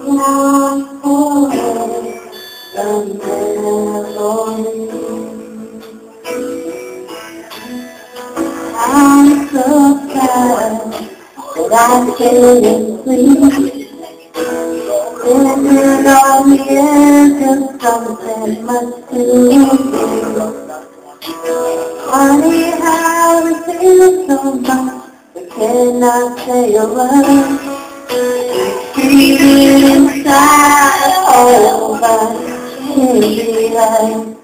not for the memory. I'm so sad that I can't sleep. Sitting on the edge of something much too deep. Funny how it feels so much, but cannot say a word. Breathing inside, all over, can't be right.